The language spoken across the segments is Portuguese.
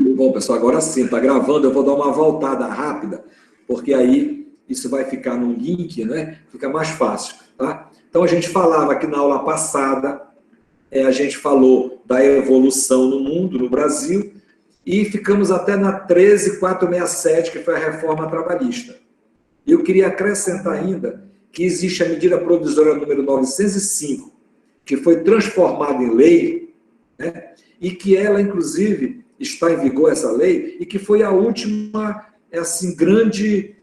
Bom, pessoal, agora sim, está gravando, eu vou dar uma voltada rápida, porque aí isso vai ficar no link, né? Fica mais fácil, tá? Então, a gente falava que na aula passada, a gente falou da evolução no mundo, no Brasil, e ficamos até na 13.467, que foi a reforma trabalhista. E eu queria acrescentar ainda que existe a medida provisória número 905, que foi transformada em lei, né? E que ela, inclusive, está em vigor, essa lei, e que foi a última, assim, grande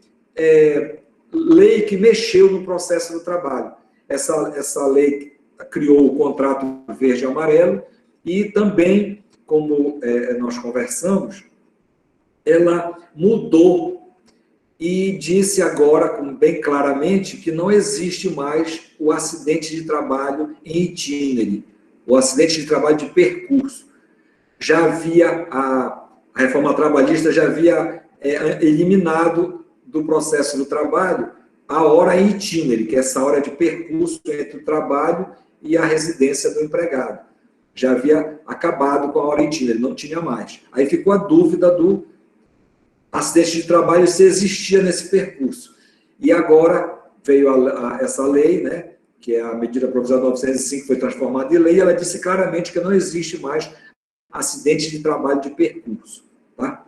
lei que mexeu no processo do trabalho. Essa lei criou o contrato verde e amarelo e também, como nós conversamos, ela mudou e disse agora, bem claramente, que não existe mais o acidente de trabalho em itinerário, o acidente de trabalho de percurso. Já havia, a reforma trabalhista já havia eliminado do processo do trabalho a hora em itinerário, que é essa hora de percurso entre o trabalho e a residência do empregado. Já havia acabado com a hora em itinerário, não tinha mais. Aí ficou a dúvida do acidente de trabalho se existia nesse percurso. E agora veio essa lei, né, que é a medida provisória 905, foi transformada em lei, e ela disse claramente que não existe mais acidente de trabalho de percurso. Tá?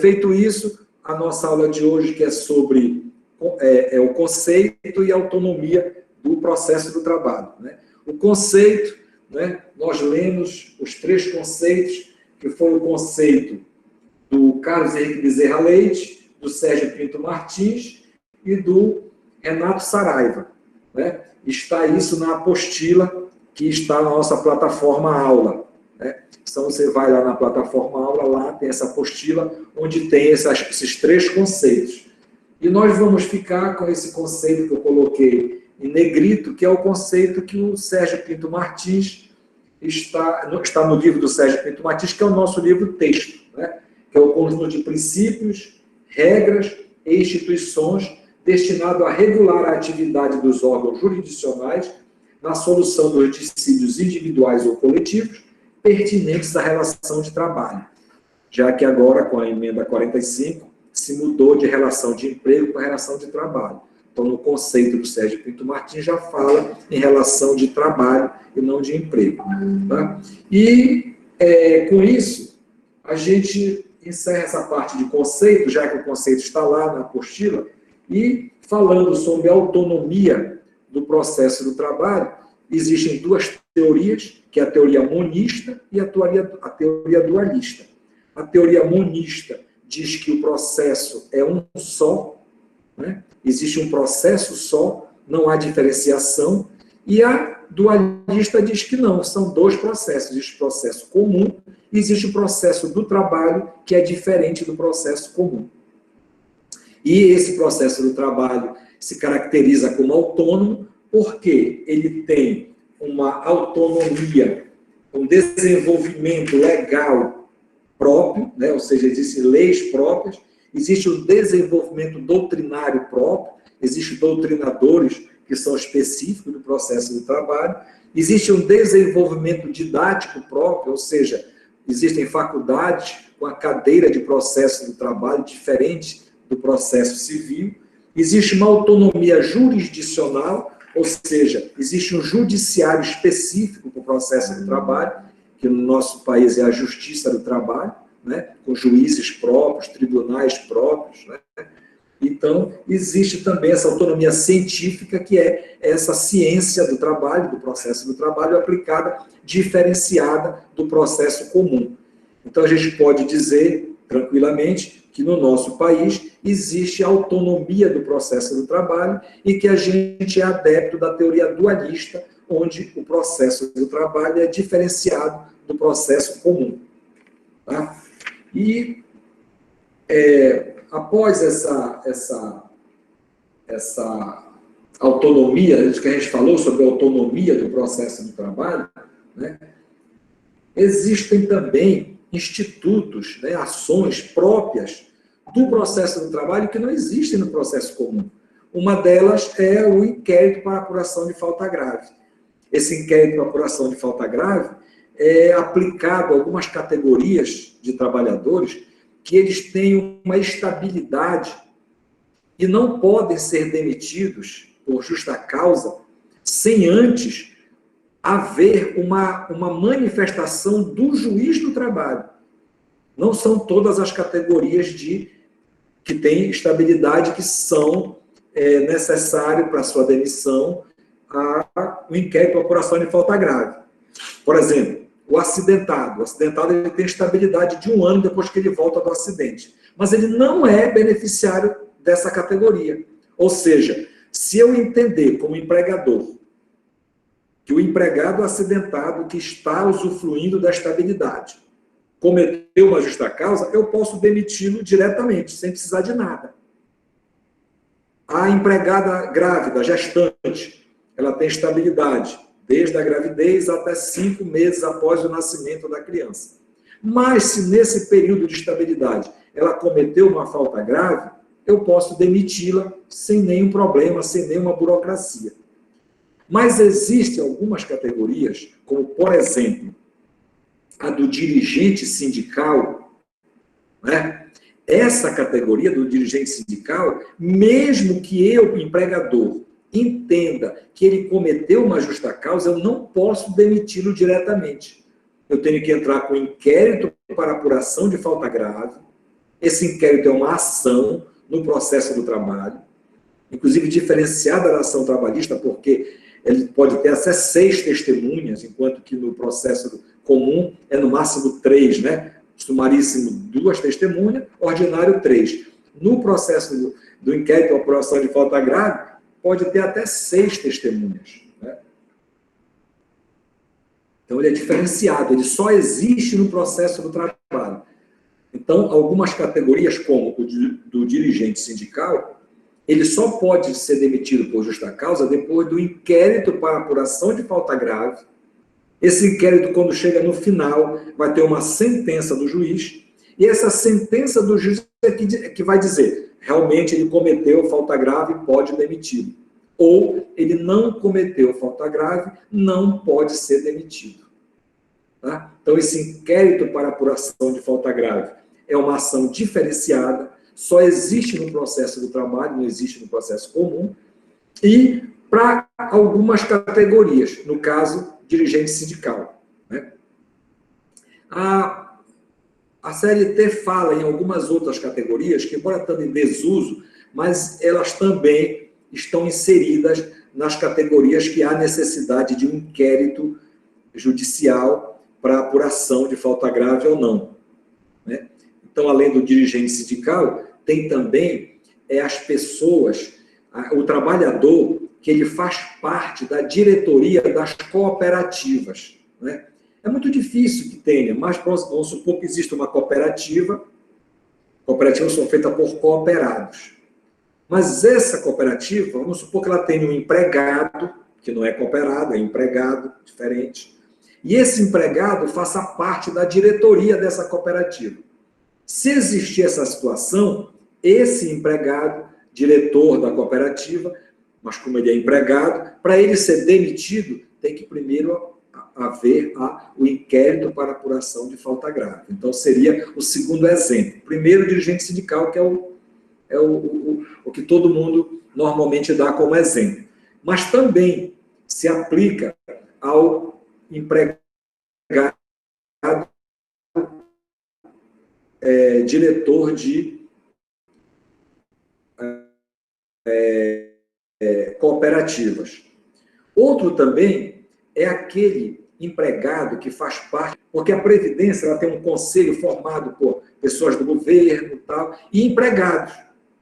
Feito isso, a nossa aula de hoje, que é sobre o conceito e autonomia do processo do trabalho. Né? O conceito, né, nós lemos os 3 conceitos, que foi o conceito do Carlos Henrique Bezerra Leite, do Sérgio Pinto Martins e do Renato Saraiva. Né? Está isso na apostila que está na nossa plataforma aula. Né? Então, você vai lá na plataforma aula, lá tem essa apostila, onde tem esses 3 conceitos. E nós vamos ficar com esse conceito que eu coloquei em negrito, que é o conceito que o Sérgio Pinto Martins está no livro do Sérgio Pinto Martins, que é o nosso livro texto, né? Que é o conjunto de princípios, regras e instituições destinado a regular a atividade dos órgãos jurisdicionais na solução dos dissídios individuais ou coletivos pertinentes à relação de trabalho, já que agora, com a emenda 45, se mudou de relação de emprego para relação de trabalho. Então, no conceito do Sérgio Pinto Martins, já fala em relação de trabalho e não de emprego. Tá? E, com isso, a gente encerra essa parte de conceito, já que o conceito está lá na apostila, e falando sobre a autonomia do processo do trabalho, existem 2 teorias, que é a teoria monista e a teoria dualista. A teoria monista diz que o processo é um só, né? Existe um processo só, não há diferenciação, e a dualista diz que não, são 2 processos. Existe o processo comum e existe o processo do trabalho, que é diferente do processo comum. E esse processo do trabalho se caracteriza como autônomo, porque ele tem uma autonomia, um desenvolvimento legal próprio, né? Ou seja, existem leis próprias, existe um desenvolvimento doutrinário próprio, existem doutrinadores que são específicos do processo do trabalho, existe um desenvolvimento didático próprio, ou seja, existem faculdades com a cadeira de processo do trabalho diferente do processo civil, existe uma autonomia jurisdicional, ou seja, existe um judiciário específico para o processo do trabalho, que no nosso país é a Justiça do Trabalho, né, com juízes próprios, tribunais próprios. Né? Então, existe também essa autonomia científica, que é essa ciência do trabalho, do processo do trabalho, aplicada, diferenciada do processo comum. Então, a gente pode dizer, tranquilamente, que no nosso país existe autonomia do processo do trabalho e que a gente é adepto da teoria dualista, onde o processo do trabalho é diferenciado do processo comum. Tá? E, após essa autonomia, isso que a gente falou sobre a autonomia do processo do trabalho, né, existem também institutos, né, ações próprias do processo do trabalho que não existem no processo comum. Uma delas é o inquérito para apuração de falta grave. Esse inquérito para apuração de falta grave é aplicado a algumas categorias de trabalhadores que eles têm uma estabilidade e não podem ser demitidos por justa causa sem antes haver uma manifestação do juiz do trabalho. Não são todas as categorias que têm estabilidade que são necessárias para sua demissão o inquérito por apuração de falta grave. Por exemplo, o acidentado ele tem estabilidade de 1 ano depois que ele volta do acidente, mas ele não é beneficiário dessa categoria. Ou seja, se eu entender como empregador que o empregado acidentado que está usufruindo da estabilidade cometeu uma justa causa, eu posso demiti-lo diretamente, sem precisar de nada. A empregada grávida, gestante, ela tem estabilidade desde a gravidez até 5 meses após o nascimento da criança. Mas se nesse período de estabilidade ela cometeu uma falta grave, eu posso demiti-la sem nenhum problema, sem nenhuma burocracia. Mas existem algumas categorias, como, por exemplo, a do dirigente sindical, né? Essa categoria do dirigente sindical, mesmo que eu, empregador, entenda que ele cometeu uma justa causa, eu não posso demiti-lo diretamente. Eu tenho que entrar com inquérito para apuração de falta grave. Esse inquérito é uma ação no processo do trabalho, inclusive diferenciada da ação trabalhista, porque ele pode ter até 6 testemunhas, enquanto que no processo comum é no máximo 3, né? Sumaríssimo 2 testemunhas, ordinário 3. No processo do inquérito ou apuração de falta grave, pode ter até 6 testemunhas, né? Então ele é diferenciado, ele só existe no processo do trabalho. Então, algumas categorias, como o do dirigente sindical, ele só pode ser demitido por justa causa depois do inquérito para apuração de falta grave. Esse inquérito, quando chega no final, vai ter uma sentença do juiz, e essa sentença do juiz é que vai dizer, realmente ele cometeu falta grave, pode demiti-lo. Ou ele não cometeu falta grave, não pode ser demitido. Tá? Então, esse inquérito para apuração de falta grave é uma ação diferenciada, só existe no processo do trabalho, não existe no processo comum, e para algumas categorias, no caso, dirigente sindical, né? A CLT fala em algumas outras categorias, que embora estando em desuso, mas elas também estão inseridas nas categorias que há necessidade de um inquérito judicial para apuração de falta grave ou não, né? Então, além do dirigente sindical, tem também as pessoas, o trabalhador, que ele faz parte da diretoria das cooperativas, né? É muito difícil que tenha, mas vamos supor que exista uma cooperativa, cooperativas são feitas por cooperados. Mas essa cooperativa, vamos supor que ela tenha um empregado, que não é cooperado, é empregado, diferente, e esse empregado faça parte da diretoria dessa cooperativa. Se existir essa situação, esse empregado, diretor da cooperativa, mas como ele é empregado, para ele ser demitido, tem que primeiro haver o inquérito para apuração de falta grave. Então, seria o segundo exemplo. Primeiro, o dirigente sindical, que é o que todo mundo normalmente dá como exemplo. Mas também se aplica ao empregado diretor de cooperativas. Outro também é aquele empregado que faz parte, porque a Previdência ela tem um conselho formado por pessoas do governo e empregados.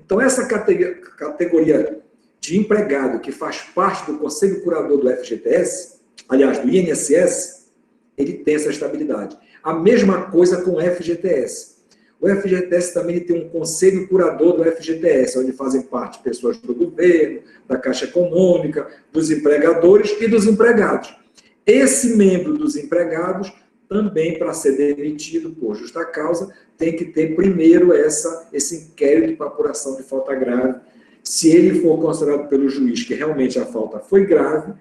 Então, essa categoria de empregado que faz parte do Conselho Curador do FGTS, aliás, do INSS, ele tem essa estabilidade. A mesma coisa com o FGTS. O FGTS também tem um conselho curador do FGTS, onde fazem parte pessoas do governo, da Caixa Econômica, dos empregadores e dos empregados. Esse membro dos empregados, também para ser demitido por justa causa, tem que ter primeiro esse inquérito para apuração de falta grave. Se ele for considerado pelo juiz que realmente a falta foi grave,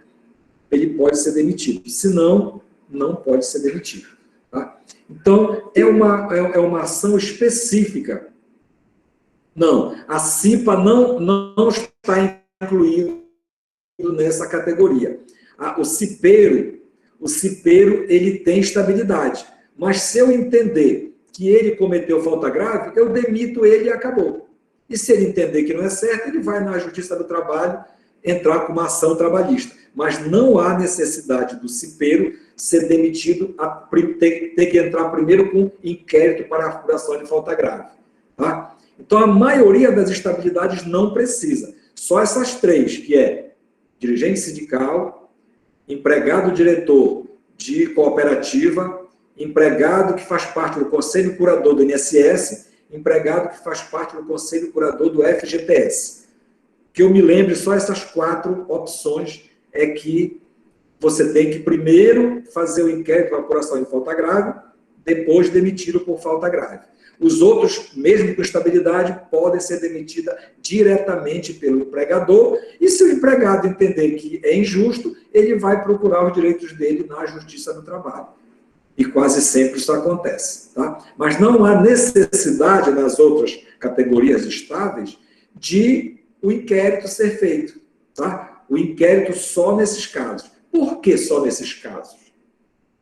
ele pode ser demitido. Se não, não pode ser demitido. Tá? Então, é uma ação específica. Não, a CIPA não está incluído nessa categoria. O cipeiro, ele tem estabilidade. Mas se eu entender que ele cometeu falta grave, eu demito ele e acabou. E se ele entender que não é certo, ele vai na Justiça do Trabalho entrar com uma ação trabalhista. Mas não há necessidade do cipeiro ser demitido, ter que entrar primeiro com inquérito para apuração de falta grave. Tá? Então, a maioria das estabilidades não precisa. Só essas três, que é dirigente sindical, empregado diretor de cooperativa, empregado que faz parte do Conselho Curador do INSS, empregado que faz parte do Conselho Curador do FGTS. Que eu me lembre, só essas 4 opções é que você tem que primeiro fazer o inquérito para apuração de falta grave, depois demitido por falta grave. Os outros, mesmo com estabilidade, podem ser demitidos diretamente pelo empregador, e se o empregado entender que é injusto, ele vai procurar os direitos dele na Justiça do Trabalho. E quase sempre isso acontece. Tá? Mas não há necessidade, nas outras categorias estáveis, de o inquérito ser feito. Tá? O inquérito só nesses casos. Por que só nesses casos?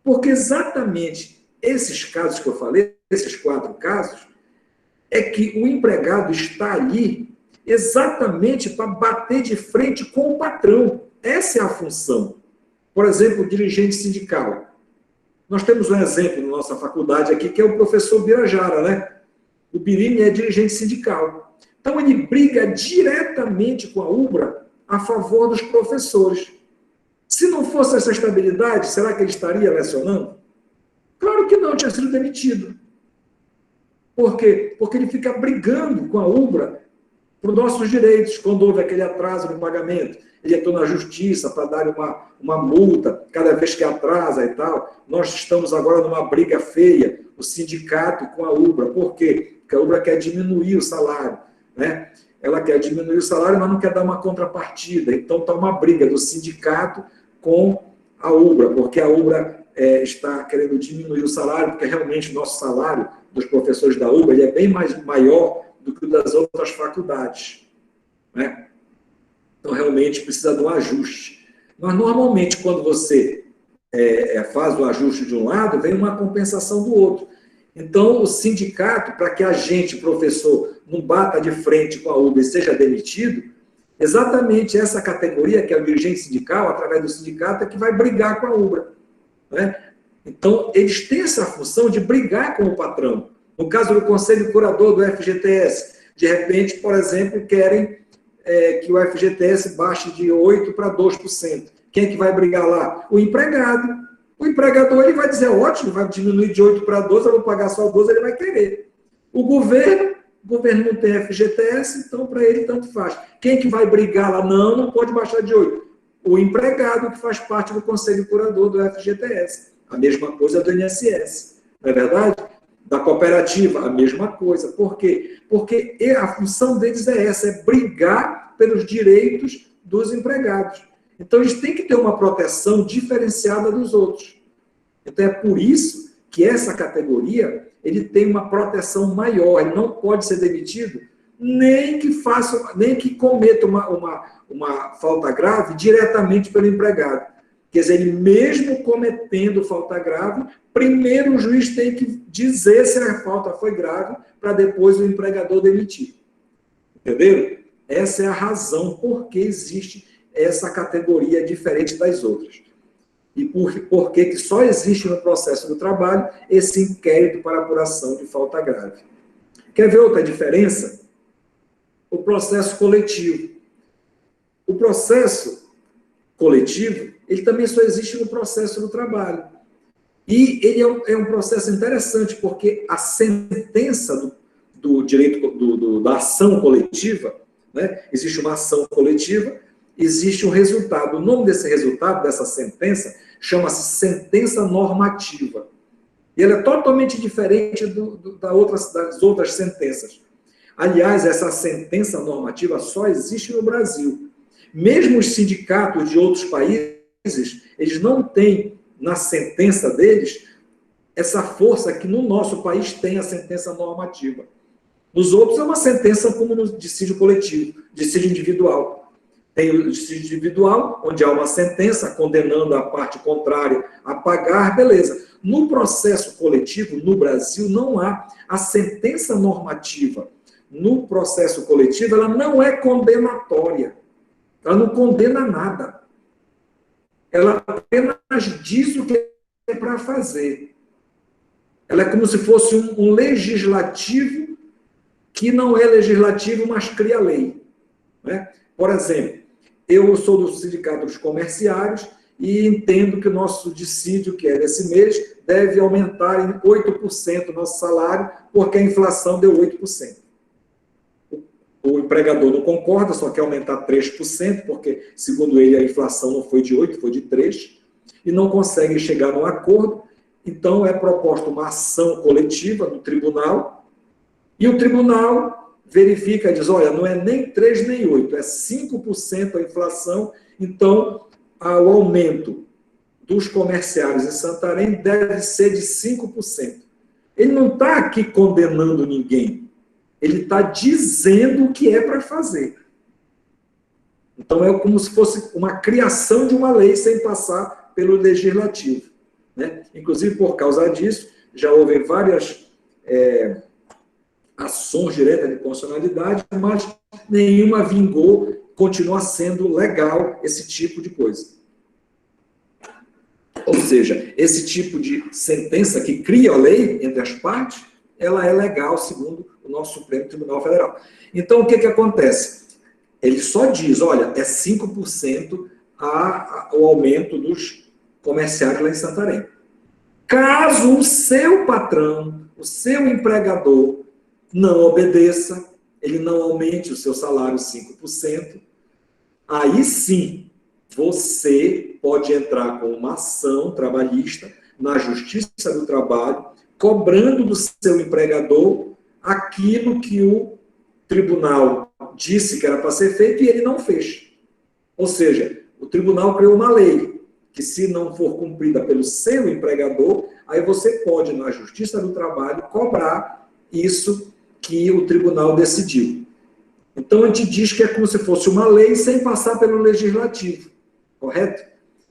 Porque exatamente esses casos que eu falei, esses 4 casos, é que o empregado está ali exatamente para bater de frente com o patrão. Essa é a função. Por exemplo, o dirigente sindical. Nós temos um exemplo na nossa faculdade aqui, que é o professor Birajara, né? O Birini é dirigente sindical. Então, ele briga diretamente com a UBRA a favor dos professores. Se não fosse essa estabilidade, será que ele estaria lecionando? Claro que não, tinha sido demitido. Por quê? Porque ele fica brigando com a UBRA por nossos direitos, quando houve aquele atraso no pagamento. Ele entrou na justiça para dar uma multa cada vez que atrasa e tal. Nós estamos agora numa briga feia, o sindicato com a UBRA. Por quê? Porque a UBRA quer diminuir o salário. Né? Ela quer diminuir o salário, mas não quer dar uma contrapartida. Então está uma briga do sindicato com a UBRA, porque a UBRA está querendo diminuir o salário, porque realmente o nosso salário dos professores da UBRA ele é bem maior do que o das outras faculdades. Né? Então, realmente, precisa de um ajuste. Mas, normalmente, quando você faz o ajuste de um lado, vem uma compensação do outro. Então, o sindicato, para que a gente, professor, não bata de frente com a UBRA e seja demitido, exatamente essa categoria, que é o dirigente sindical, através do sindicato, é que vai brigar com a UBRA. Né? Então, eles têm essa função de brigar com o patrão. No caso do Conselho Curador do FGTS, de repente, por exemplo, querem que o FGTS baixe de 8% para 2%. Quem é que vai brigar lá? O empregado. O empregador ele vai dizer, ótimo, vai diminuir de 8% para 12%, eu vou pagar só 12%, ele vai querer. O governo não tem FGTS, então para ele tanto faz. Quem é que vai brigar lá? Não pode baixar de 8%. O empregado que faz parte do Conselho Curador do FGTS. A mesma coisa do INSS. Não é verdade? Da cooperativa, a mesma coisa. Por quê? Porque a função deles é essa, é brigar pelos direitos dos empregados. Então, eles têm que ter uma proteção diferenciada dos outros. Então, é por isso que essa categoria, ele tem uma proteção maior, ele não pode ser demitido, nem que cometa uma falta grave diretamente pelo empregado. Quer dizer, ele mesmo cometendo falta grave, primeiro o juiz tem que dizer se a falta foi grave, para depois o empregador demitir. Entenderam? Essa é a razão por que existe essa categoria diferente das outras. E por que só existe no processo do trabalho esse inquérito para apuração de falta grave. Quer ver outra diferença? O processo coletivo. O processo coletivo, ele também só existe no processo do trabalho. E ele é um processo interessante, porque a sentença do direito da ação coletiva, né? Existe uma ação coletiva, existe um resultado. O nome desse resultado, dessa sentença, chama-se sentença normativa. E ela é totalmente diferente das outras sentenças. Aliás, essa sentença normativa só existe no Brasil. Mesmo os sindicatos de outros países, eles não têm na sentença deles essa força que no nosso país tem a sentença normativa. Nos outros é uma sentença como no dissídio coletivo, dissídio individual. Tem o dissídio individual, onde há uma sentença condenando a parte contrária a pagar, beleza. No processo coletivo, no Brasil, não há a sentença normativa. No processo coletivo, ela não é condenatória. Ela não condena nada. Ela apenas diz o que é para fazer. Ela é como se fosse um legislativo que não é legislativo, mas cria lei. Né? Por exemplo, eu sou do Sindicato dos Comerciários e entendo que o nosso dissídio, que é desse mês, deve aumentar em 8% o nosso salário, porque a inflação deu 8%. O empregador não concorda, só quer aumentar 3%, porque, segundo ele, a inflação não foi de 8%, foi de 3%, e não consegue chegar num acordo. Então, é proposta uma ação coletiva no tribunal, e o tribunal verifica, diz, olha, não é nem 3 nem 8, é 5% a inflação, então o aumento dos comerciários em Santarém deve ser de 5%. Ele não está aqui condenando ninguém, ele está dizendo o que é para fazer. Então é como se fosse uma criação de uma lei sem passar pelo legislativo. Né? Inclusive, por causa disso, já houve várias ações diretas de constitucionalidade, mas nenhuma vingou, continua sendo legal esse tipo de coisa. Ou seja, esse tipo de sentença que cria a lei entre as partes, ela é legal, segundo o nosso Supremo Tribunal Federal. Então, o que acontece? Ele só diz, olha, é 5% o aumento dos comerciários lá em Santarém. Caso o seu patrão, o seu empregador, não obedeça, ele não aumente o seu salário 5%, aí sim, você pode entrar com uma ação trabalhista na Justiça do Trabalho, cobrando do seu empregador aquilo que o tribunal disse que era para ser feito e ele não fez. Ou seja, o tribunal criou uma lei que, se não for cumprida pelo seu empregador, aí você pode, na Justiça do Trabalho, cobrar isso que o tribunal decidiu. Então, a gente diz que é como se fosse uma lei sem passar pelo legislativo, correto?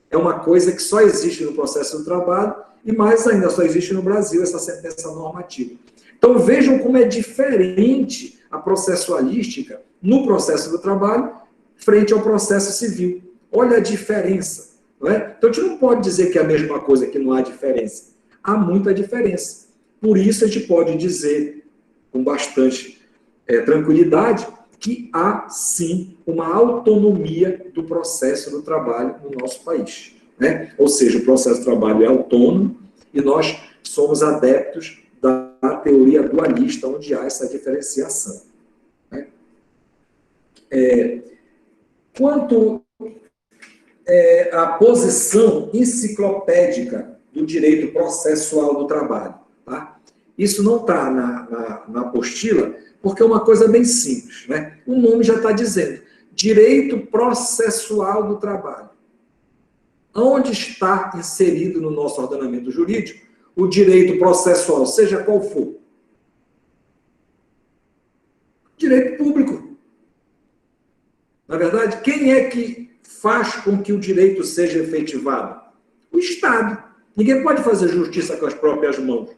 É uma coisa que só existe no processo do trabalho e, mais ainda, só existe no Brasil, essa sentença normativa. Então, vejam como é diferente a processualística no processo do trabalho frente ao processo civil. Olha a diferença. Não é? Então, a gente não pode dizer que é a mesma coisa, que não há diferença. Há muita diferença. Por isso, a gente pode dizer, com bastante tranquilidade, que há, sim, uma autonomia do processo do trabalho no nosso país. Né? Ou seja, o processo do trabalho é autônomo e nós somos adeptos da teoria dualista, onde há essa diferenciação. Né? Quanto à posição enciclopédica do direito processual do trabalho, tá? Isso não está na apostila, porque é uma coisa bem simples. Né? O nome já está dizendo, direito processual do trabalho. Onde está inserido no nosso ordenamento jurídico o direito processual, seja qual for? Direito público. Na verdade, quem é que faz com que o direito seja efetivado? O Estado. Ninguém pode fazer justiça com as próprias mãos.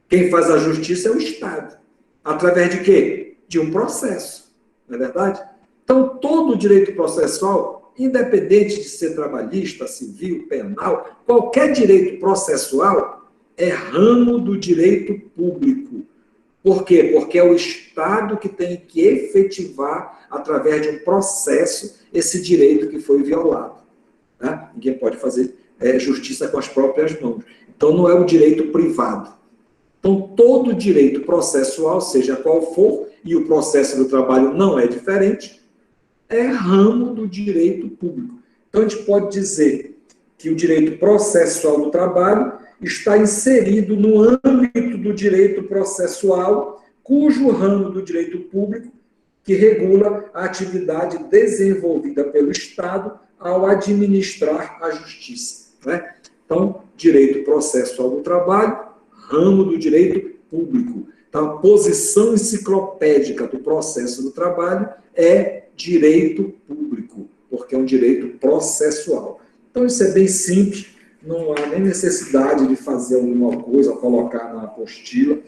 Quem faz a justiça é o Estado. Através de quê? De um processo. Não é verdade? Então, todo o direito processual, independente de ser trabalhista, civil, penal, qualquer direito processual é ramo do direito público. Por quê? Porque é o Estado que tem que efetivar, através de um processo, esse direito que foi violado. Né? Ninguém pode fazer justiça com as próprias mãos. Então, não é o direito privado. Então, todo direito processual, seja qual for, e o processo do trabalho não é diferente, é ramo do direito público. Então, a gente pode dizer que o direito processual do trabalho está inserido no âmbito do direito processual, cujo ramo do direito público que regula a atividade desenvolvida pelo Estado ao administrar a justiça. Né? Então, direito processual do trabalho, ramo do direito público. Então, a posição enciclopédica do processo do trabalho é direito público, porque é um direito processual. Então, isso é bem simples, não há nem necessidade de fazer alguma coisa, colocar na apostila,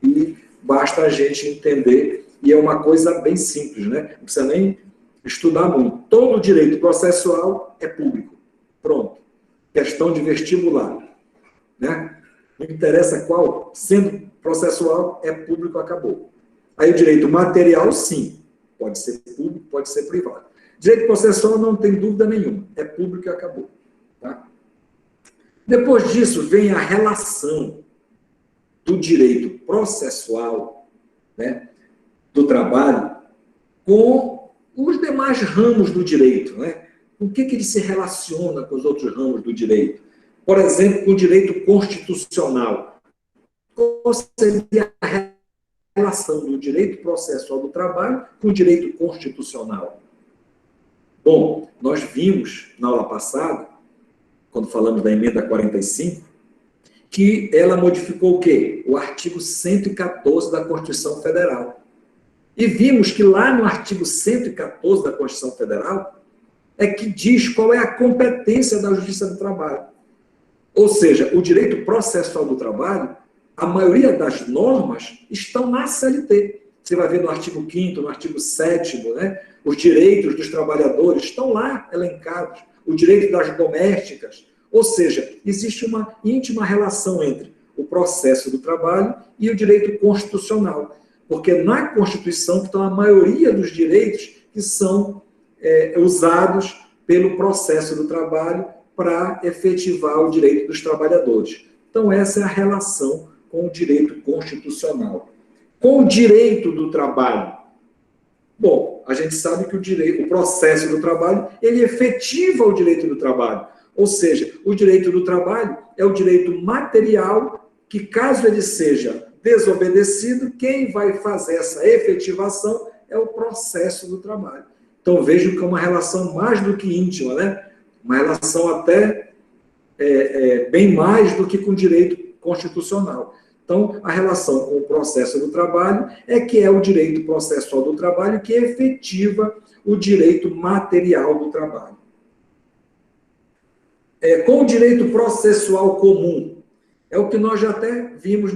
e basta a gente entender, e é uma coisa bem simples, né? Não precisa nem estudar muito. Todo direito processual é público. Pronto. Questão de vestibular, né? Não interessa qual, sendo processual, é público, acabou. Aí o direito material, sim, pode ser público, pode ser privado. Direito processual não tem dúvida nenhuma, é público e acabou. Tá? Depois disso, vem a relação do direito processual, né, do trabalho, com os demais ramos do direito, né? Com o que ele se relaciona com os outros ramos do direito? Por exemplo, com o direito constitucional. Qual seria a relação do direito processual do trabalho com o direito constitucional? Bom, nós vimos na aula passada, quando falamos da emenda 45, que ela modificou o quê? O artigo 114 da Constituição Federal. E vimos que lá no artigo 114 da Constituição Federal é que diz qual é a competência da Justiça do Trabalho. Ou seja, o direito processual do trabalho, a maioria das normas estão na CLT. Você vai ver no artigo 5º, no artigo 7º, né? Os direitos dos trabalhadores estão lá elencados. O direito das domésticas. Ou seja, existe uma íntima relação entre o processo do trabalho e o direito constitucional. Porque na Constituição estão a maioria dos direitos que são usados pelo processo do trabalho para efetivar o direito dos trabalhadores. Então, essa é a relação com o direito constitucional. Com o direito do trabalho. Bom, a gente sabe que o processo do trabalho, ele efetiva o direito do trabalho. Ou seja, o direito do trabalho é o direito material que, caso ele seja desobedecido, quem vai fazer essa efetivação é o processo do trabalho. Então, vejo que é uma relação mais do que íntima, né? Uma relação até bem mais do que com o direito constitucional. Então, a relação com o processo do trabalho é que é o direito processual do trabalho que efetiva o direito material do trabalho. Com o direito processual comum, é o que nós já até vimos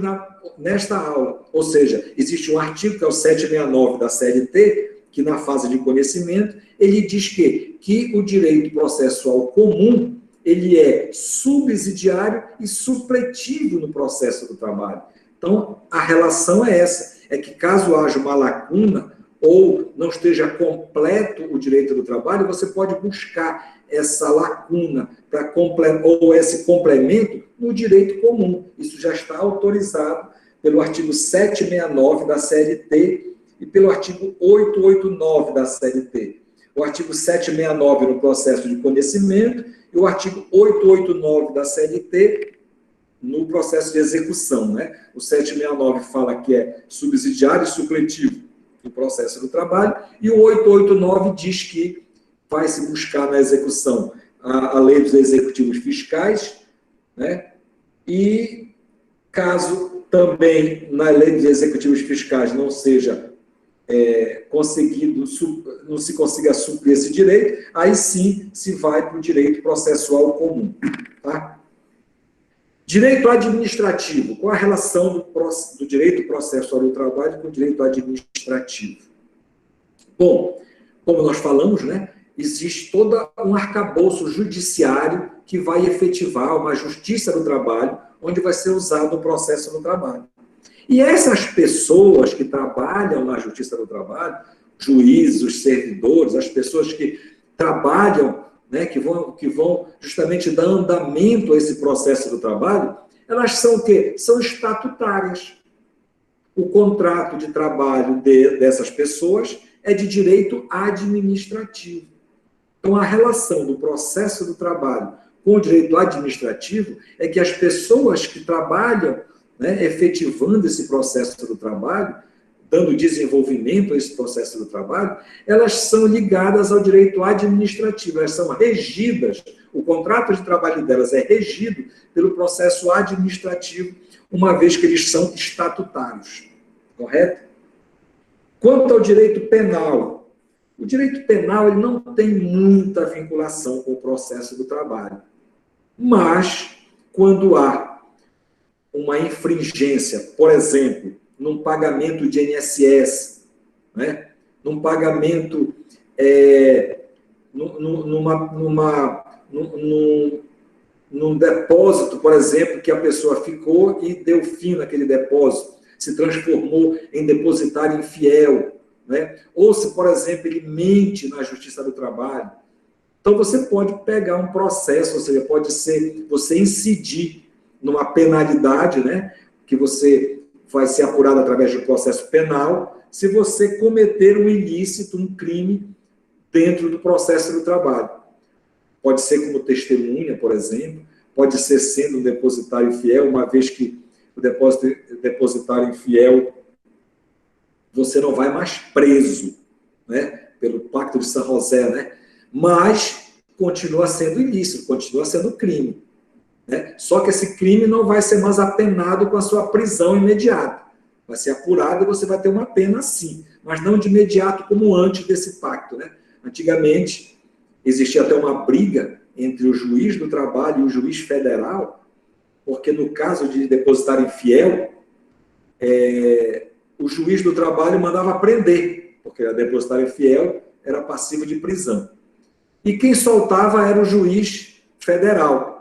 nesta aula. Ou seja, existe um artigo, que é o 769 da CLT, que na fase de conhecimento, ele diz que o direito processual comum, ele é subsidiário e supletivo no processo do trabalho. Então, a relação é essa, é que caso haja uma lacuna ou não esteja completo o direito do trabalho, você pode buscar essa lacuna ou esse complemento no direito comum. Isso já está autorizado pelo artigo 769 da CLT e pelo artigo 889 da CLT. O artigo 769 no processo de conhecimento e o artigo 889 da CLT no processo de execução, né? O 769 fala que é subsidiário e supletivo no processo do trabalho e o 889 diz que vai se buscar na execução a lei dos executivos fiscais, né? E caso também na lei dos executivos fiscais não seja não se consiga suprir esse direito, aí sim se vai para o direito processual comum. Tá? Direito administrativo. Qual a relação do direito processual do trabalho com o direito administrativo? Bom, como nós falamos, né, existe todo um arcabouço judiciário que vai efetivar uma justiça do trabalho, onde vai ser usado o processo do trabalho. E essas pessoas que trabalham na Justiça do Trabalho, juízes, os servidores, as pessoas que trabalham, né, que vão justamente dar andamento a esse processo do trabalho, elas são o quê? São estatutárias. O contrato de trabalho dessas pessoas é de direito administrativo. Então, a relação do processo do trabalho com o direito administrativo é que as pessoas que trabalham, né, efetivando esse processo do trabalho, dando desenvolvimento a esse processo do trabalho, elas são ligadas ao direito administrativo, elas são regidas, o contrato de trabalho delas é regido pelo processo administrativo, uma vez que eles são estatutários, correto? Quanto ao direito penal, o direito penal ele não tem muita vinculação com o processo do trabalho, mas quando há uma infringência, por exemplo, num pagamento de INSS, né? Num pagamento, num depósito, por exemplo, que a pessoa ficou e deu fim naquele depósito, se transformou em depositário infiel, né? Ou se, por exemplo, ele mente na Justiça do Trabalho. Então, você pode pegar um processo, ou seja, pode ser você incidir numa penalidade, né? Que você vai ser apurado através de um processo penal, se você cometer um ilícito, um crime, dentro do processo do trabalho. Pode ser como testemunha, por exemplo, pode ser sendo um depositário infiel, uma vez que o depositário infiel, você não vai mais preso, né, pelo Pacto de San José, né, mas continua sendo ilícito, continua sendo crime. Né? Só que esse crime não vai ser mais apenado com a sua prisão imediata. Vai ser apurado e você vai ter uma pena sim, mas não de imediato como antes desse pacto. Né? Antigamente, existia até uma briga entre o juiz do trabalho e o juiz federal, porque no caso de depositário infiel, o juiz do trabalho mandava prender, porque a depositário infiel era passivo de prisão. E quem soltava era o juiz federal.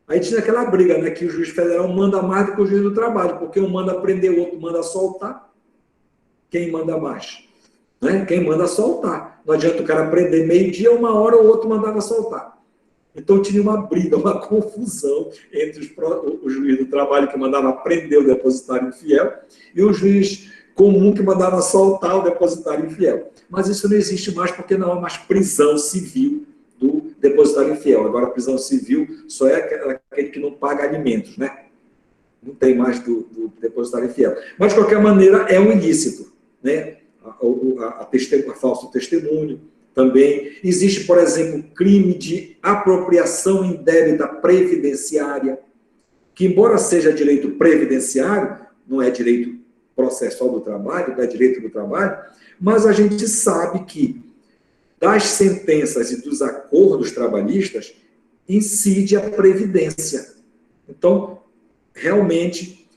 Aí tinha aquela briga, né, que o juiz federal manda mais do que o juiz do trabalho, porque um manda prender, o outro manda soltar. Quem manda mais? Né? Quem manda soltar. Não adianta o cara prender meio-dia, 1h, o outro mandava soltar. Então tinha uma briga, uma confusão entre o juiz do trabalho que mandava prender o depositário infiel e o juiz comum que mandava soltar o depositário infiel. Mas isso não existe mais porque não há mais prisão civil do depositário infiel. Agora, a prisão civil só é aquele que não paga alimentos, né? Não tem mais do depositário infiel. Mas, de qualquer maneira, é um ilícito, né? A falso testemunho também. Existe, por exemplo, crime de apropriação indébita previdenciária, que, embora seja direito previdenciário, não é direito processual do trabalho, não é direito do trabalho, mas a gente sabe que das sentenças e dos acordos trabalhistas incide a previdência. Então, realmente,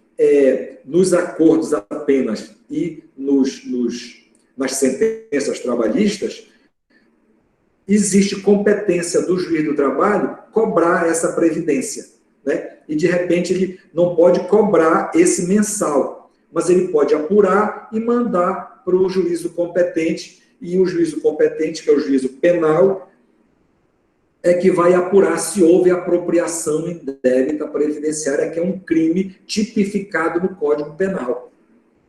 nos acordos apenas e nas sentenças trabalhistas, existe competência do juiz do trabalho cobrar essa previdência, né? E, de repente, ele não pode cobrar esse mensal, mas ele pode apurar e mandar para o juízo competente, e o juízo competente, que é o juízo penal, é que vai apurar se houve apropriação indébita previdenciária, que é um crime tipificado no Código Penal,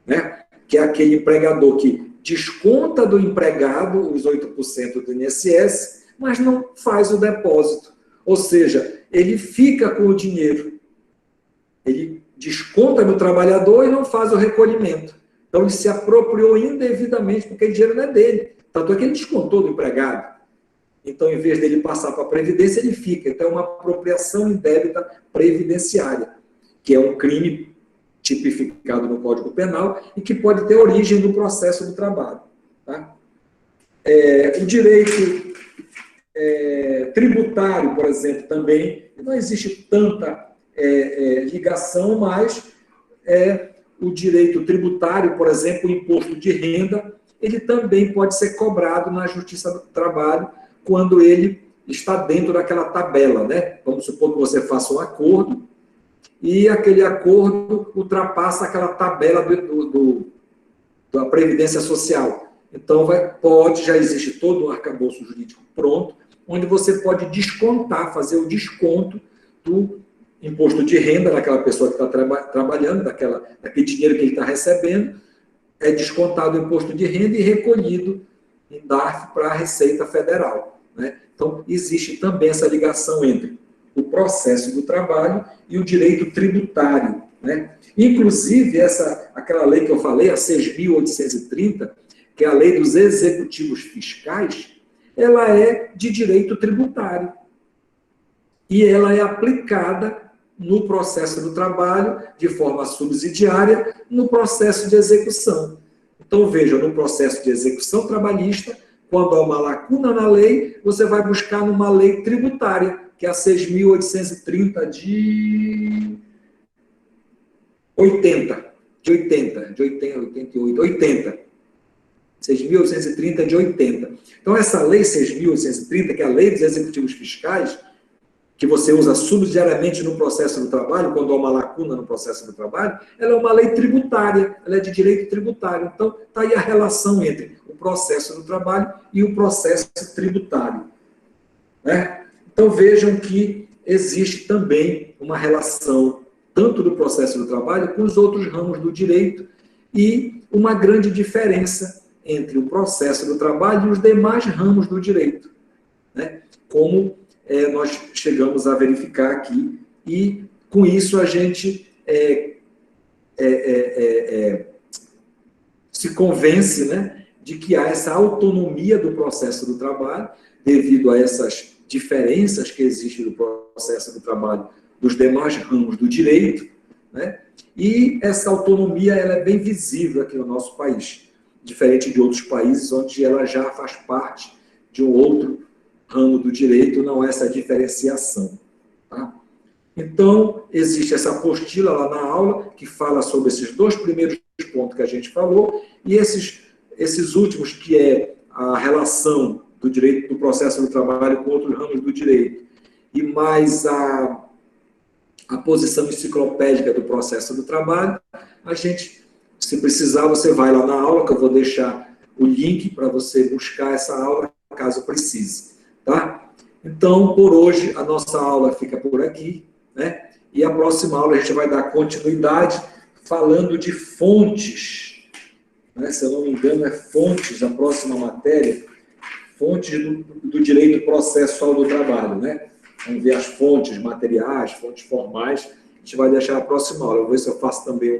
né? Que é aquele empregador que desconta do empregado os 8% do INSS, mas não faz o depósito. Ou seja, ele fica com o dinheiro. Ele desconta no trabalhador e não faz o recolhimento. Então, ele se apropriou indevidamente, porque o dinheiro não é dele. Tanto é que ele descontou do empregado. Então, em vez dele passar para a Previdência, ele fica. Então, é uma apropriação indébita previdenciária, que é um crime tipificado no Código Penal e que pode ter origem no processo do trabalho. Tá? O direito tributário, por exemplo, também, não existe tanta ligação, mas o direito tributário, por exemplo, o imposto de renda, ele também pode ser cobrado na Justiça do Trabalho quando ele está dentro daquela tabela, né? Vamos supor que você faça um acordo e aquele acordo ultrapassa aquela tabela da Previdência Social. Então, já existe todo um arcabouço jurídico pronto, onde você pode descontar, fazer o desconto do imposto de renda daquela pessoa que está trabalhando, daquele dinheiro que ele está recebendo, é descontado o imposto de renda e recolhido em DARF para a Receita Federal. Né? Então, existe também essa ligação entre o processo do trabalho e o direito tributário. né? Inclusive, aquela lei que eu falei, a 6.830, que é a lei dos executivos fiscais, ela é de direito tributário. E ela é aplicada no processo do trabalho, de forma subsidiária, no processo de execução. Então, veja, no processo de execução trabalhista, quando há uma lacuna na lei, você vai buscar numa lei tributária, que é a 6.830 de 80. 6.830 de 80. Então, essa lei 6.830, que é a lei dos executivos fiscais, que você usa subsidiariamente no processo do trabalho, quando há uma lacuna no processo do trabalho, ela é uma lei tributária, ela é de direito tributário. Então, está aí a relação entre o processo do trabalho e o processo tributário, né? Então, vejam que existe também uma relação, tanto do processo do trabalho, com os outros ramos do direito, e uma grande diferença entre o processo do trabalho e os demais ramos do direito, né? Como nós chegamos a verificar aqui, e com isso a gente se convence, né, de que há essa autonomia do processo do trabalho, devido a essas diferenças que existem do processo do trabalho dos demais ramos do direito, né, e essa autonomia ela é bem visível aqui no nosso país, diferente de outros países onde ela já faz parte de um outro ramo do direito, não é essa diferenciação. Tá? Então, existe essa apostila lá na aula, que fala sobre esses dois primeiros pontos que a gente falou, e esses últimos, que é a relação do direito, do processo do trabalho com outros ramos do direito, e mais a posição enciclopédica do processo do trabalho, a gente, se precisar, você vai lá na aula, que eu vou deixar o link para você buscar essa aula, caso precise. Tá? Então, por hoje, a nossa aula fica por aqui, né? E a próxima aula a gente vai dar continuidade falando de fontes, né? Se eu não me engano, é fontes, a próxima matéria, fontes do direito processual do trabalho, né? Vamos ver as fontes materiais, fontes formais, a gente vai deixar a próxima aula. Eu vou ver se eu faço também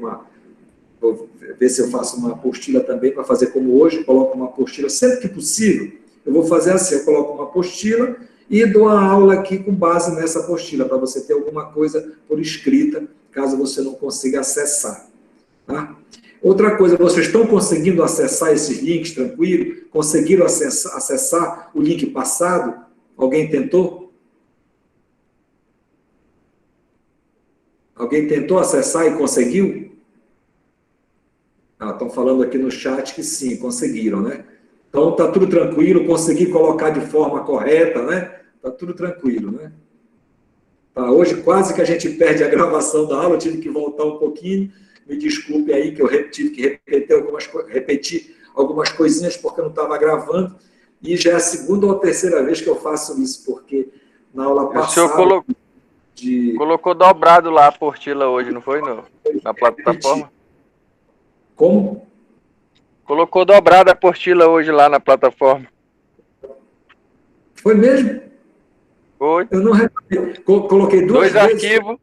vou ver se eu faço uma apostila também, para fazer como hoje, coloco uma apostila sempre que possível. Eu vou fazer assim, eu coloco uma apostila e dou a aula aqui com base nessa apostila, para você ter alguma coisa por escrita, caso você não consiga acessar. Tá? Outra coisa, vocês estão conseguindo acessar esses links tranquilo? Conseguiram acessar o link passado? Alguém tentou? Alguém tentou acessar e conseguiu? Estão falando aqui no chat que sim, conseguiram, né? Então, está tudo tranquilo, consegui colocar de forma correta, né? Está tudo tranquilo, né? Tá, hoje quase que a gente perde a gravação da aula, eu tive que voltar um pouquinho, me desculpe aí que eu tive que repetir algumas coisinhas porque eu não estava gravando, e já é a segunda ou a terceira vez que eu faço isso, porque na aula passada... O senhor colocou dobrado lá a apostila hoje, não foi? Na plataforma? Como? Colocou dobrada a apostila hoje lá na plataforma. Foi mesmo? Foi. Eu não reparei. Coloquei duas vezes. Arquivos.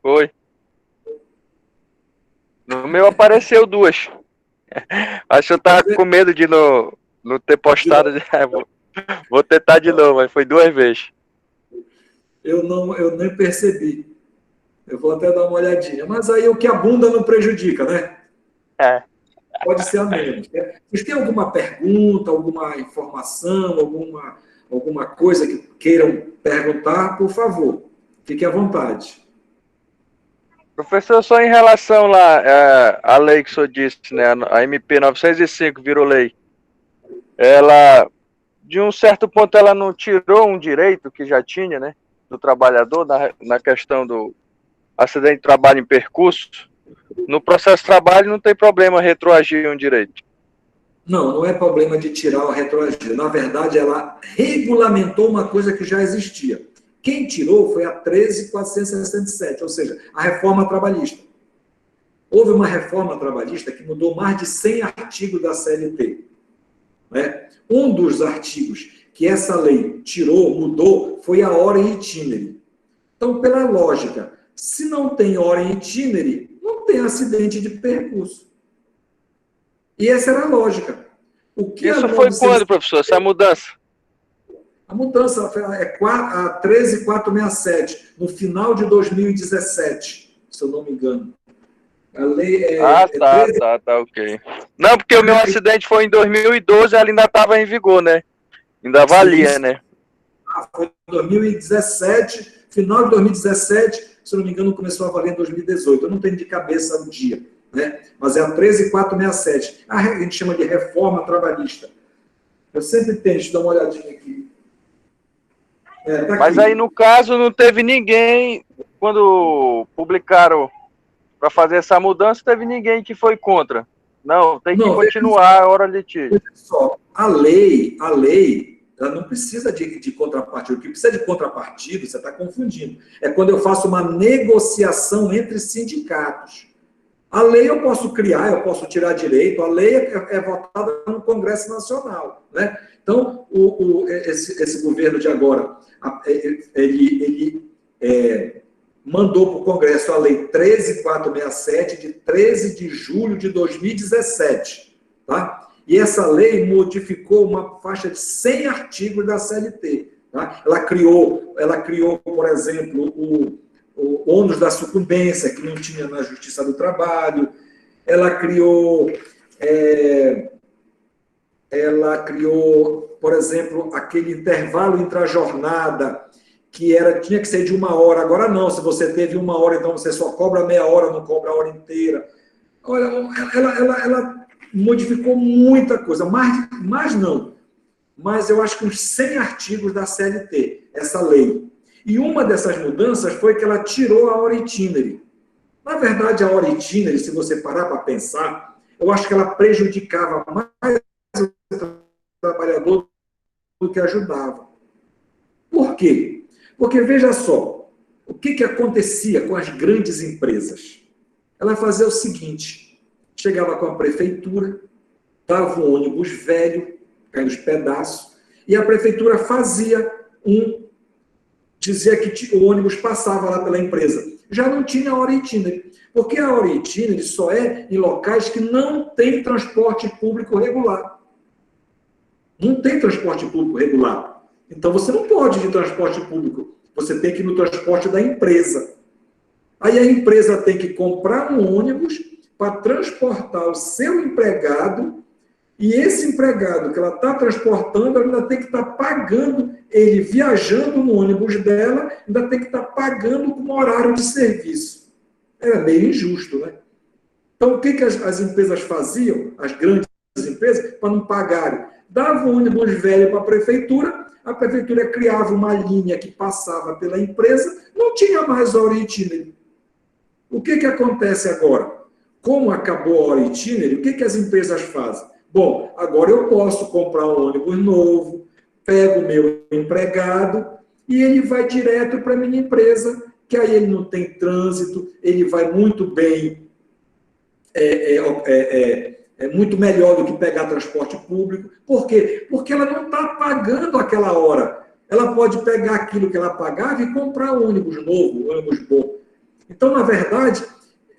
Foi. No meu apareceu duas. Acho que eu tava com medo de não ter postado. Vou tentar de novo, mas foi 2 vezes. Eu nem percebi. Eu vou até dar uma olhadinha. Mas aí o que abunda não prejudica, né? Pode ser a menos. Né? Vocês têm alguma pergunta, alguma informação, alguma coisa que queiram perguntar, por favor, fique à vontade. Professor, só em relação lá à lei que o senhor disse, né, a MP 905 virou lei, ela, de um certo ponto, ela não tirou um direito que já tinha, né, do trabalhador, na questão do acidente de trabalho em percurso. No processo de trabalho não tem problema retroagir um direito. Não é problema de tirar ou retroagir. Na verdade, ela regulamentou uma coisa que já existia. Quem tirou foi a 13.467, ou seja, a reforma trabalhista. Houve uma reforma trabalhista que mudou mais de 100 artigos da CLT. Né? Um dos artigos que essa lei tirou, mudou, foi a hora em itinere. Então, pela lógica, se não tem hora em itinere, acidente de percurso. E essa era a lógica. Isso foi quando, professor, essa mudança? A mudança é a 13467, no final de 2017, se eu não me engano. A lei é... tá, ok. Não, porque o meu acidente foi em 2012 e ela ainda estava em vigor, né? Ainda valia, né? Foi em 2017, final de 2017, se eu não me engano, começou a valer em 2018. Eu não tenho de cabeça o dia, né? Mas é a 13467. A gente chama de reforma trabalhista. Eu sempre tenho, deixa eu dar uma olhadinha aqui. Tá Mas aqui. aí, no caso, não teve ninguém, quando publicaram para fazer essa mudança, teve ninguém que foi contra. Não, tem que continuar a hora de litígio. Só, a lei, ela não precisa de contrapartida. O que precisa de contrapartida, você está confundindo, é quando eu faço uma negociação entre sindicatos. A lei eu posso criar, eu posso tirar direito, a lei é votada no Congresso Nacional, né? Então, esse governo de agora, ele mandou para o Congresso a Lei 13467, de 13 de julho de 2017. Tá? E essa lei modificou uma faixa de 100 artigos da CLT. Tá? Ela criou, por exemplo, o ônus da sucumbência, que não tinha na Justiça do Trabalho. Ela criou, por exemplo, aquele intervalo intra-jornada, que tinha que ser de 1 hora, agora não, se você teve 1 hora, então você só cobra meia hora, não cobra a hora inteira. Olha, ela modificou muita coisa, mas eu acho que uns 100 artigos da CLT, essa lei. E uma dessas mudanças foi que ela tirou a hora itinere. Na verdade, a hora itinere, se você parar para pensar, eu acho que ela prejudicava mais o trabalhador do que ajudava. Por quê? Porque, veja só, o que acontecia com as grandes empresas? Ela fazia o seguinte, chegava com a prefeitura, dava um ônibus velho, caindo os pedaços, e a prefeitura dizia que o ônibus passava lá pela empresa. Já não tinha hora itinere, porque a hora itinere só é em locais que não tem transporte público regular. Não tem transporte público regular. Então, você não pode ir de transporte público, você tem que ir no transporte da empresa. Aí a empresa tem que comprar um ônibus para transportar o seu empregado, e esse empregado que ela está transportando, ela ainda tem que estar pagando ele viajando no ônibus dela, ainda tem que estar pagando com horário de serviço. Era meio injusto, né? Então, o que as empresas faziam, as grandes empresas, para não pagarem? Davam um ônibus velho para a prefeitura criava uma linha que passava pela empresa, não tinha mais hora itinere. O que acontece agora? Como acabou a hora itinere, o que as empresas fazem? Bom, agora eu posso comprar um ônibus novo, pego o meu empregado e ele vai direto para a minha empresa, que aí ele não tem trânsito, ele vai muito bem, muito melhor do que pegar transporte público. Por quê? Porque ela não está pagando aquela hora. Ela pode pegar aquilo que ela pagava e comprar um ônibus novo, um ônibus bom. Então, na verdade,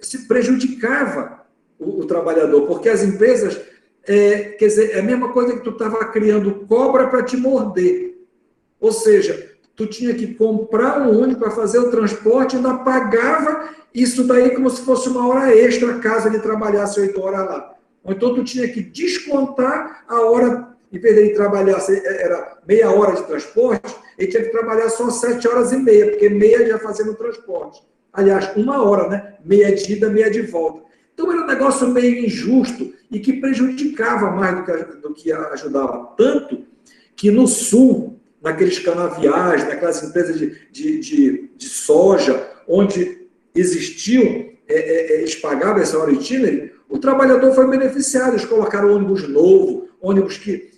se prejudicava o trabalhador, porque as empresas, quer dizer, é a mesma coisa que tu estava criando cobra para te morder. Ou seja, tu tinha que comprar um ônibus para fazer o transporte, ainda pagava isso daí como se fosse uma hora extra, caso ele trabalhasse 8 horas lá. Ou então tu tinha que descontar a hora, em vez de ele trabalhar, era meia hora de transporte, ele tinha que trabalhar só 7 horas e meia, porque meia já fazia no transporte. Aliás, 1 hora, né? Meia de ida, meia de volta. Então era um negócio meio injusto e que prejudicava mais do que ajudava. Tanto que no Sul, naqueles canaviais, naquelas empresas de soja, onde existiam, eles pagavam essa hora itinere, o trabalhador foi beneficiado. Eles colocaram ônibus novo, ônibus que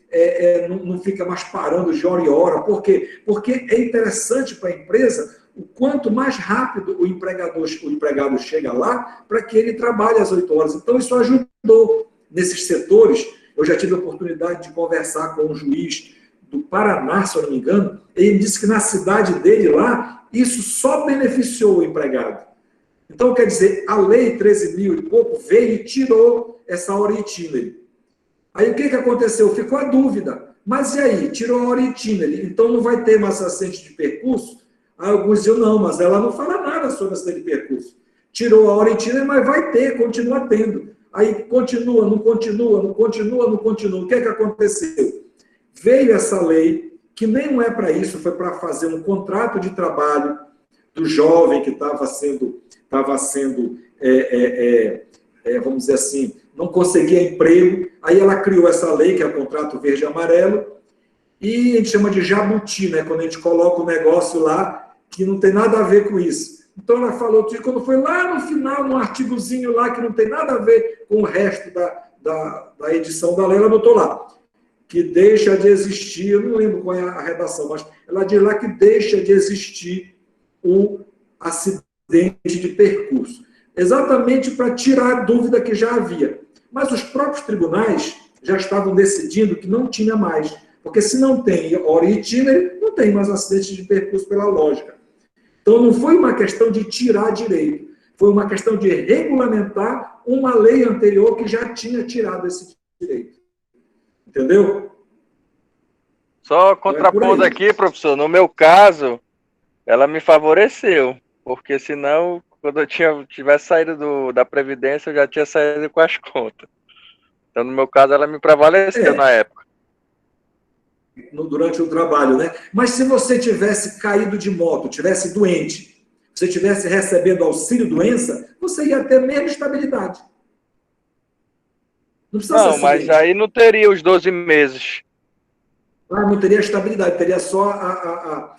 não fica mais parando de hora em hora. Por quê? Porque é interessante para a empresa o quanto mais rápido o empregado chega lá para que ele trabalhe às 8 horas. Então, isso ajudou nesses setores. Eu já tive a oportunidade de conversar com um juiz do Paraná, se eu não me engano. Ele disse que na cidade dele lá, isso só beneficiou o empregado. Então, quer dizer, a lei 13.000 e pouco veio e tirou essa hora itinerary. Aí o que aconteceu? Ficou a dúvida. Mas e aí? Tirou a hora itinerary, então não vai ter mais acidente de percurso? Aí alguns diziam, não, mas ela não fala nada sobre acidente de percurso. Tirou a hora itinerary, mas vai ter, continua tendo. Aí continua, não continua, não continua, não continua. O que aconteceu? Veio essa lei, que nem é para isso, foi para fazer um contrato de trabalho do jovem que estava sendo vamos dizer assim, não conseguia emprego. Aí ela criou essa lei, que é o contrato verde e amarelo, e a gente chama de jabuti, né? Quando a gente coloca um negócio lá que não tem nada a ver com isso. Então ela falou, quando foi lá no final, num artigozinho lá que não tem nada a ver com o resto da edição da lei, ela botou lá, que deixa de existir, eu não lembro qual é a redação, mas ela diz lá que deixa de existir o acidente de percurso. Exatamente para tirar a dúvida que já havia. Mas os próprios tribunais já estavam decidindo que não tinha mais. Porque se não tem hora itinerary, não tem mais acidente de percurso pela lógica. Então não foi uma questão de tirar direito, foi uma questão de regulamentar uma lei anterior que já tinha tirado esse direito. Entendeu? Só contrapondo aqui, professor, no meu caso, ela me favoreceu, porque senão, quando eu tivesse saído da Previdência, eu já tinha saído com as contas. Então, no meu caso, ela me prevaleceu na época. Durante o trabalho, né? Mas se você tivesse caído de moto, tivesse doente, você tivesse recebendo auxílio-doença, você ia ter menos estabilidade. Não, mas aí não teria os 12 meses. Não teria estabilidade, teria só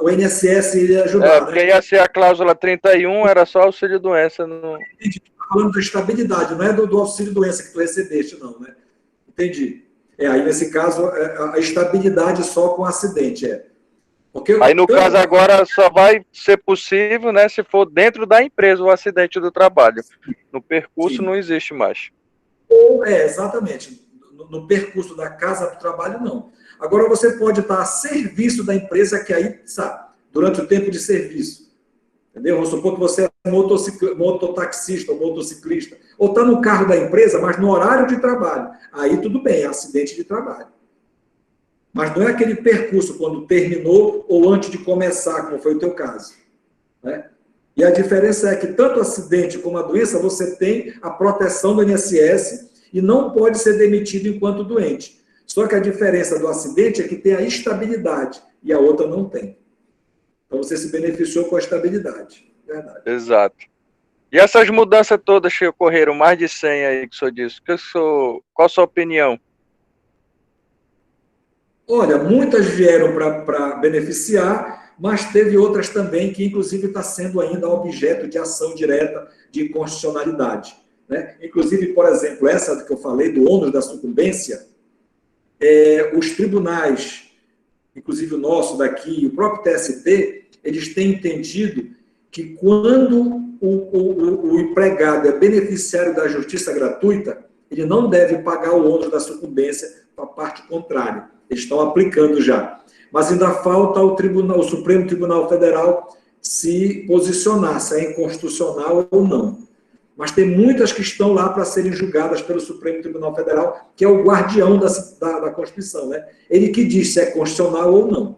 o INSS iria ajudar. Porque ia ser a cláusula 31, era só auxílio-doença. No... Entendi. Falando da estabilidade, não é do auxílio-doença que tu recebeste, não, né? Entendi. Aí, nesse caso, a estabilidade só com acidente, Porque aí, no caso, agora só vai ser possível, né, se for dentro da empresa o acidente do trabalho. No percurso não existe mais. Exatamente. No percurso da casa para o trabalho, não. Agora, você pode estar a serviço da empresa, que aí, sabe, durante o tempo de serviço. Entendeu? Vamos supor que você é mototaxista ou motociclista, ou está no carro da empresa, mas no horário de trabalho. Aí tudo bem, é acidente de trabalho. Mas não é aquele percurso quando terminou ou antes de começar, como foi o teu caso. Né? E a diferença é que tanto o acidente como a doença, você tem a proteção do INSS e não pode ser demitido enquanto doente. Só que a diferença do acidente é que tem a estabilidade e a outra não tem. Então, você se beneficiou com a estabilidade. Verdade. Exato. E essas mudanças todas que ocorreram, mais de 100 aí que o senhor disse, qual a sua opinião? Olha, muitas vieram para beneficiar, mas teve outras também que, inclusive, está sendo ainda objeto de ação direta de constitucionalidade. Né? Inclusive, por exemplo, essa que eu falei, do ônus da sucumbência, os tribunais, inclusive o nosso daqui, o próprio TST, eles têm entendido que quando o empregado é beneficiário da justiça gratuita, ele não deve pagar o ônus da sucumbência para a parte contrária. Eles estão aplicando já. Mas ainda falta o Supremo Tribunal Federal se posicionar, se é inconstitucional ou não. Mas tem muitas que estão lá para serem julgadas pelo Supremo Tribunal Federal, que é o guardião da Constituição. Né? Ele que diz se é constitucional ou não.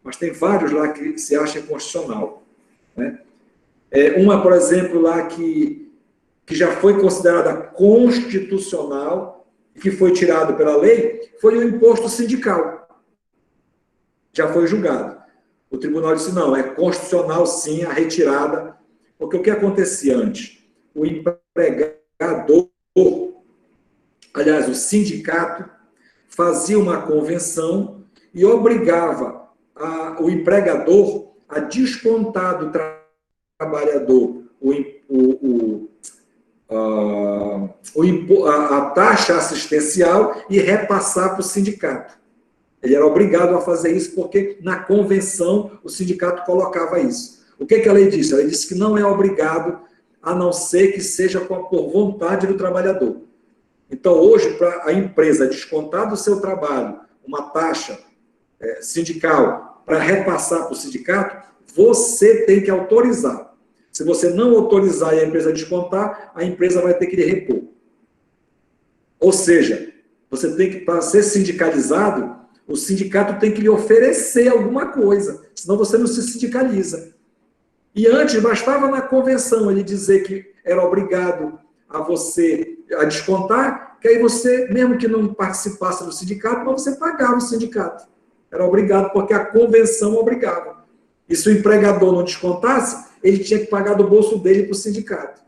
Mas tem vários lá que se acham inconstitucional. Né? Uma, por exemplo, lá que já foi considerada constitucional, que foi tirado pela lei, foi o imposto sindical. Já foi julgado. O tribunal disse, não, é constitucional sim a retirada, porque o que acontecia antes? O empregador, aliás, o sindicato, fazia uma convenção e obrigava o empregador a descontar do trabalhador a taxa assistencial e repassar para o sindicato. Ele era obrigado a fazer isso porque na convenção o sindicato colocava isso. O que a lei disse? A lei disse que não é obrigado, a não ser que seja por vontade do trabalhador. Então, hoje, para a empresa descontar do seu trabalho uma taxa sindical para repassar para o sindicato, você tem que autorizar. Se você não autorizar e a empresa descontar, a empresa vai ter que lhe repor. Ou seja, você tem que, para ser sindicalizado, o sindicato tem que lhe oferecer alguma coisa, senão você não se sindicaliza. E antes, bastava na convenção ele dizer que era obrigado a você a descontar, que aí você, mesmo que não participasse do sindicato, mas você pagava o sindicato. Era obrigado, porque a convenção obrigava. E se o empregador não descontasse, ele tinha que pagar do bolso dele para o sindicato.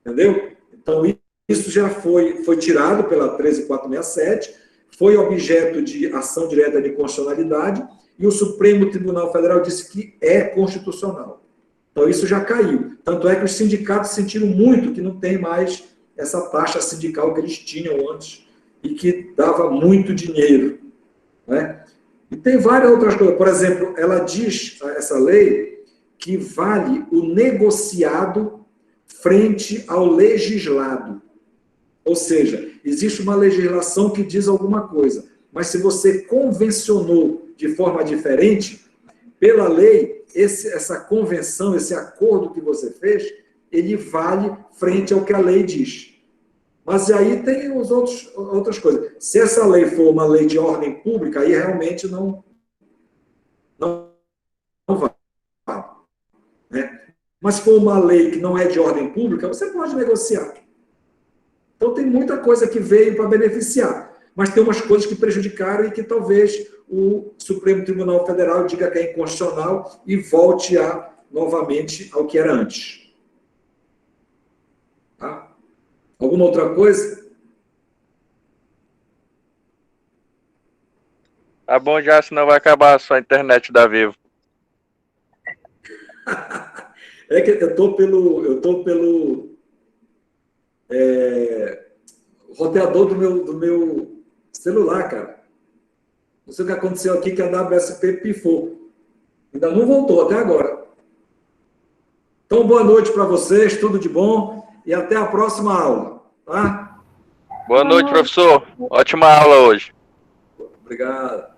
Entendeu? Então, isso já foi tirado pela 13467, foi objeto de ação direta de constitucionalidade, e o Supremo Tribunal Federal disse que é constitucional. Então, isso já caiu. Tanto é que os sindicatos sentiram muito que não tem mais essa taxa sindical que eles tinham antes e que dava muito dinheiro, né? E tem várias outras coisas. Por exemplo, ela diz, essa lei, que vale o negociado frente ao legislado. Ou seja, existe uma legislação que diz alguma coisa, mas se você convencionou de forma diferente, pela lei, essa convenção, esse acordo que você fez, ele vale frente ao que a lei diz. Mas aí tem outras coisas. Se essa lei for uma lei de ordem pública, aí realmente não vale. Né? Mas se for uma lei que não é de ordem pública, você pode negociar. Então tem muita coisa que veio para beneficiar, mas tem umas coisas que prejudicaram e que talvez o Supremo Tribunal Federal diga que é inconstitucional e volte novamente ao que era antes. Tá? Alguma outra coisa? Tá bom já, senão vai acabar a sua internet da Vivo. É que eu tô pelo roteador do meu celular, cara. Não sei o que aconteceu aqui, que a WSP pifou. Ainda não voltou até agora. Então, boa noite para vocês, tudo de bom e até a próxima aula, tá? Boa noite, professor. Ótima aula hoje. Obrigado.